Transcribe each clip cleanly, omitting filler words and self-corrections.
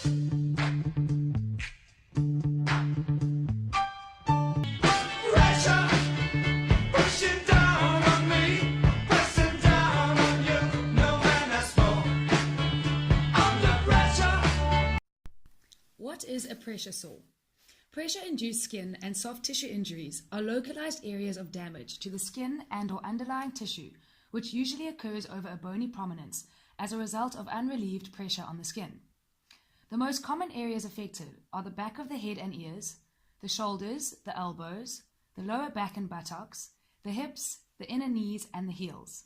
What is a pressure sore? Pressure-induced skin and soft tissue injuries are localized areas of damage to the skin and/or underlying tissue, which usually occurs over a bony prominence as a result of unrelieved pressure on the skin. The most common areas affected are the back of the head and ears, the shoulders, the elbows, the lower back and buttocks, the hips, the inner knees, and the heels.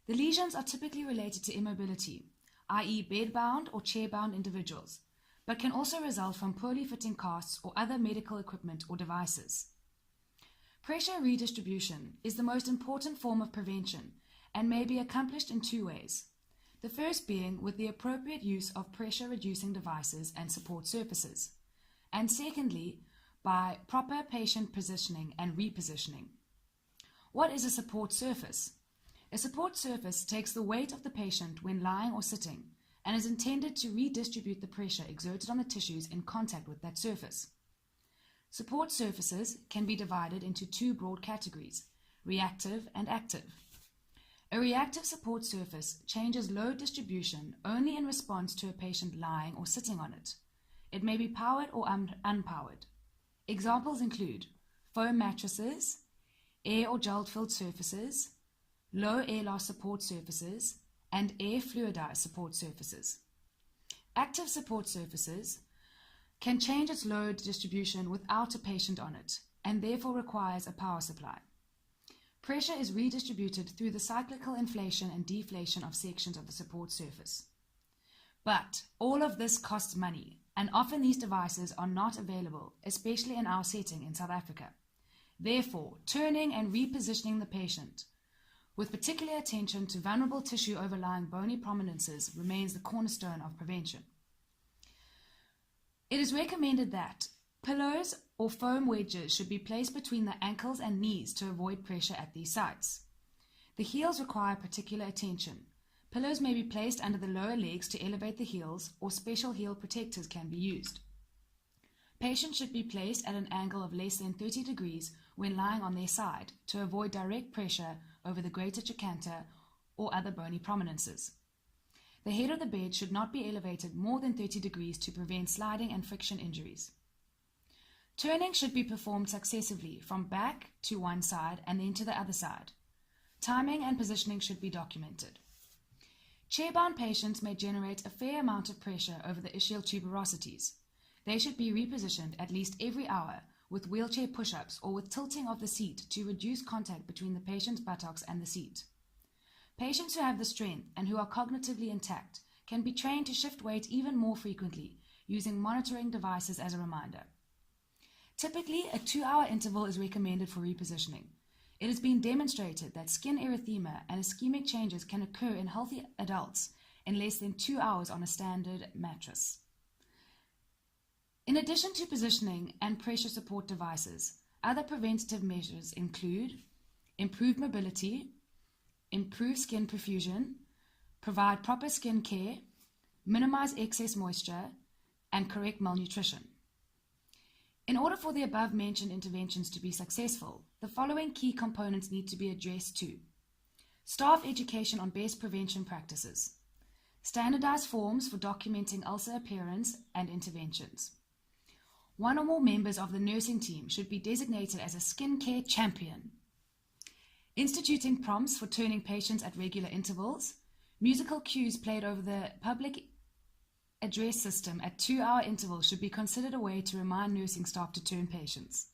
The lesions are typically related to immobility, i.e. bed-bound or chair-bound individuals, but can also result from poorly fitting casts or other medical equipment or devices. Pressure redistribution is the most important form of prevention and may be accomplished in two ways. The first being with the appropriate use of pressure-reducing devices and support surfaces, and secondly, by proper patient positioning and repositioning. What is a support surface? A support surface takes the weight of the patient when lying or sitting and is intended to redistribute the pressure exerted on the tissues in contact with that surface. Support surfaces can be divided into two broad categories, reactive and active. A reactive support surface changes load distribution only in response to a patient lying or sitting on it. It may be powered or unpowered. Examples include foam mattresses, air or gel-filled surfaces, low air loss support surfaces, and air fluidized support surfaces. Active support surfaces can change its load distribution without a patient on it, and therefore requires a power supply. Pressure is redistributed through the cyclical inflation and deflation of sections of the support surface. But all of this costs money, and often these devices are not available, especially in our setting in South Africa. Therefore, turning and repositioning the patient with particular attention to vulnerable tissue overlying bony prominences remains the cornerstone of prevention. It is recommended that pillows or foam wedges should be placed between the ankles and knees to avoid pressure at these sites. The heels require particular attention. Pillows may be placed under the lower legs to elevate the heels, or special heel protectors can be used. Patients should be placed at an angle of less than 30 degrees when lying on their side to avoid direct pressure over the greater trochanter or other bony prominences. The head of the bed should not be elevated more than 30 degrees to prevent sliding and friction injuries. Turning should be performed successively from back to one side and then to the other side. Timing and positioning should be documented. Chair-bound patients may generate a fair amount of pressure over the ischial tuberosities. They should be repositioned at least every hour with wheelchair push-ups or with tilting of the seat to reduce contact between the patient's buttocks and the seat. Patients who have the strength and who are cognitively intact can be trained to shift weight even more frequently using monitoring devices as a reminder. Typically, a 2-hour interval is recommended for repositioning. It has been demonstrated that skin erythema and ischemic changes can occur in healthy adults in less than 2 hours on a standard mattress. In addition to positioning and pressure support devices, other preventative measures include improved mobility, improve skin perfusion, provide proper skin care, minimize excess moisture, and correct malnutrition. In order for the above-mentioned interventions to be successful, the following key components need to be addressed too. Staff education on best prevention practices, standardized forms for documenting ulcer appearance and interventions. One or more members of the nursing team should be designated as a skincare champion. Instituting prompts for turning patients at regular intervals. Musical cues played over the public address system at 2-hour intervals should be considered a way to remind nursing staff to turn patients.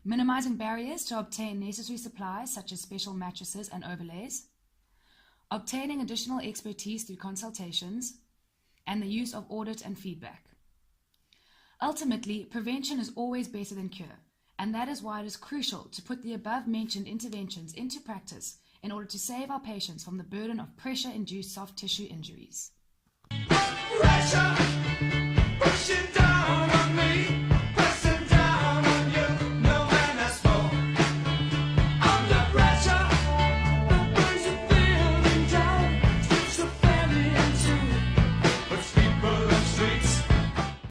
Minimizing barriers to obtain necessary supplies such as special mattresses and overlays. Obtaining additional expertise through consultations. And the use of audit and feedback. Ultimately, prevention is always better than cure, and that is why it is crucial to put the above-mentioned interventions into practice in order to save our patients from the burden of pressure-induced soft tissue injuries. Pressure pushing down on me.